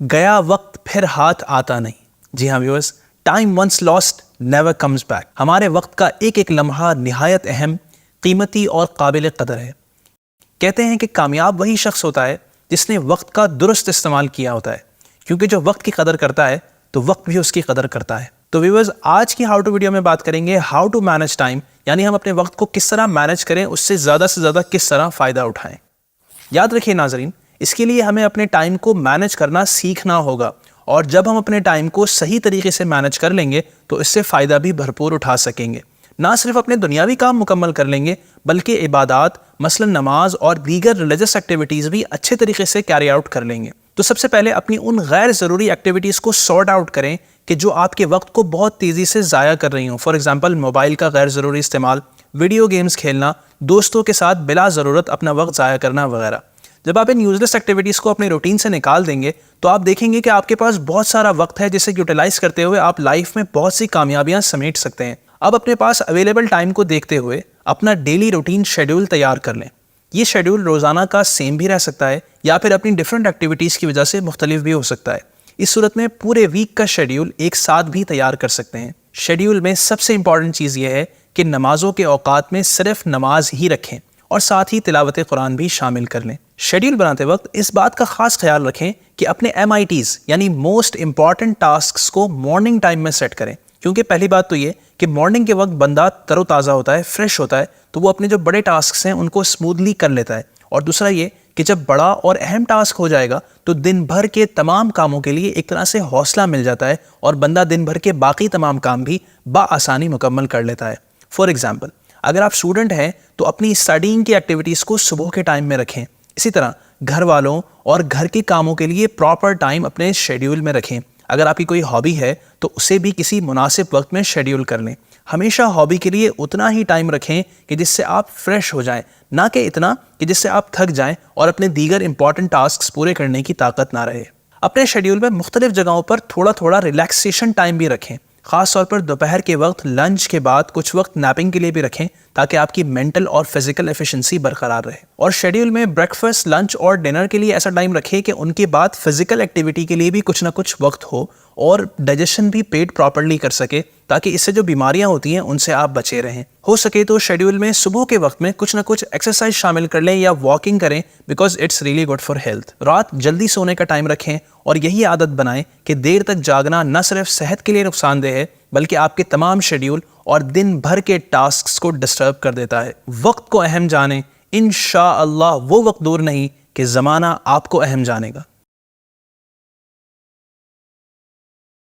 گیا وقت پھر ہاتھ آتا نہیں. جی ہاں viewers, time once lost never comes back. ہمارے وقت کا ایک ایک لمحہ نہایت اہم، قیمتی اور قابل قدر ہے. کہتے ہیں کہ کامیاب وہی شخص ہوتا ہے جس نے وقت کا درست استعمال کیا ہوتا ہے، کیونکہ جو وقت کی قدر کرتا ہے تو وقت بھی اس کی قدر کرتا ہے. تو ویورز، آج کی ہاؤ ٹو ویڈیو میں بات کریں گے ہاؤ ٹو مینج ٹائم، یعنی ہم اپنے وقت کو کس طرح مینج کریں، اس سے زیادہ کس طرح فائدہ اٹھائیں. یاد رکھیے ناظرین، اس کے لیے ہمیں اپنے ٹائم کو مینج کرنا سیکھنا ہوگا، اور جب ہم اپنے ٹائم کو صحیح طریقے سے مینج کر لیں گے تو اس سے فائدہ بھی بھرپور اٹھا سکیں گے. نہ صرف اپنے دنیاوی کام مکمل کر لیں گے بلکہ عبادات مثلا نماز اور دیگر ریلیجس ایکٹیویٹیز بھی اچھے طریقے سے کیری آؤٹ کر لیں گے. تو سب سے پہلے اپنی ان غیر ضروری ایکٹیویٹیز کو سارٹ آؤٹ کریں کہ جو آپ کے وقت کو بہت تیزی سے ضائع کر رہی ہوں. فار ایگزامپل، موبائل کا غیر ضروری استعمال، ویڈیو گیمز کھیلنا، دوستوں کے ساتھ بلا ضرورت اپنا وقت ضائع کرنا وغیرہ. جب آپ ان یوزلیس ایکٹیویٹیز کو اپنے روٹین سے نکال دیں گے تو آپ دیکھیں گے کہ آپ کے پاس بہت سارا وقت ہے جسے یوٹیلائز کرتے ہوئے آپ لائف میں بہت سی کامیابیاں سمیٹ سکتے ہیں. اب اپنے پاس اویلیبل ٹائم کو دیکھتے ہوئے اپنا ڈیلی روٹین شیڈیول تیار کر لیں. یہ شیڈیول روزانہ کا سیم بھی رہ سکتا ہے یا پھر اپنی ڈیفرنٹ ایکٹیویٹیز کی وجہ سے مختلف بھی ہو سکتا ہے. اس صورت میں پورے ویک کا شیڈیول ایک ساتھ بھی تیار کر سکتے ہیں. شیڈیول میں سب سے امپورٹنٹ چیز یہ ہے کہ نمازوں کے اوقات میں صرف نماز ہی رکھیں اور ساتھ ہی تلاوت قرآن بھی شامل کر لیں. شیڈیول بناتے وقت اس بات کا خاص خیال رکھیں کہ اپنے MITs یعنی موسٹ امپورٹنٹ ٹاسکس کو مارننگ ٹائم میں سیٹ کریں، کیونکہ پہلی بات تو یہ کہ مارننگ کے وقت بندہ تر و تازہ ہوتا ہے، فریش ہوتا ہے، تو وہ اپنے جو بڑے ٹاسکس ہیں ان کو اسموتھلی کر لیتا ہے. اور دوسرا یہ کہ جب بڑا اور اہم ٹاسک ہو جائے گا تو دن بھر کے تمام کاموں کے لیے ایک طرح سے حوصلہ مل جاتا ہے اور بندہ دن بھر کے باقی تمام کام بھی بآسانی مکمل کر لیتا ہے. فار ایگزامپل، اگر آپ اسٹوڈنٹ ہیں تو اپنی اسٹڈینگ کی ایکٹیویٹیز کو صبح کے ٹائم میں رکھیں. اسی طرح گھر والوں اور گھر کے کاموں کے لیے پراپر ٹائم اپنے شیڈیول میں رکھیں. اگر آپ کی کوئی ہابی ہے تو اسے بھی کسی مناسب وقت میں شیڈیول کر لیں. ہمیشہ ہابی کے لیے اتنا ہی ٹائم رکھیں کہ جس سے آپ فریش ہو جائیں، نہ کہ اتنا کہ جس سے آپ تھک جائیں اور اپنے دیگر امپورٹنٹ ٹاسکس پورے کرنے کی طاقت نہ رہے. اپنے شیڈیول میں مختلف جگہوں پر تھوڑا ریلیکسیشن ٹائم بھی رکھیں. خاص طور پر دوپہر کے وقت لنچ کے بعد کچھ وقت نیپنگ کے لیے بھی رکھیں تاکہ آپ کی مینٹل اور فزیکل ایفیشنسی برقرار رہے. اور شیڈیول میں بریکفاسٹ، لنچ اور ڈنر کے لیے ایسا ٹائم رکھیں کہ ان کے بعد فزیکل ایکٹیویٹی کے لیے بھی کچھ نہ کچھ وقت ہو اور ڈائجیشن بھی پیٹ پراپرلی کر سکے تاکہ اس سے جو بیماریاں ہوتی ہیں ان سے آپ بچے رہیں. ہو سکے تو شیڈیول میں صبح کے وقت میں کچھ نہ کچھ ایکسرسائز شامل کر لیں یا واکنگ کریں، because it's really good for health. رات جلدی سونے کا ٹائم رکھیں اور یہی عادت بنائیں کہ دیر تک جاگنا نہ صرف صحت کے لیے نقصان دہ ہے بلکہ آپ کے تمام شیڈیول اور دن بھر کے ٹاسکس کو ڈسٹرب کر دیتا ہے. وقت کو اہم جانیں، انشاءاللہ وہ وقت دور نہیں کہ زمانہ آپ کو اہم جانے گا.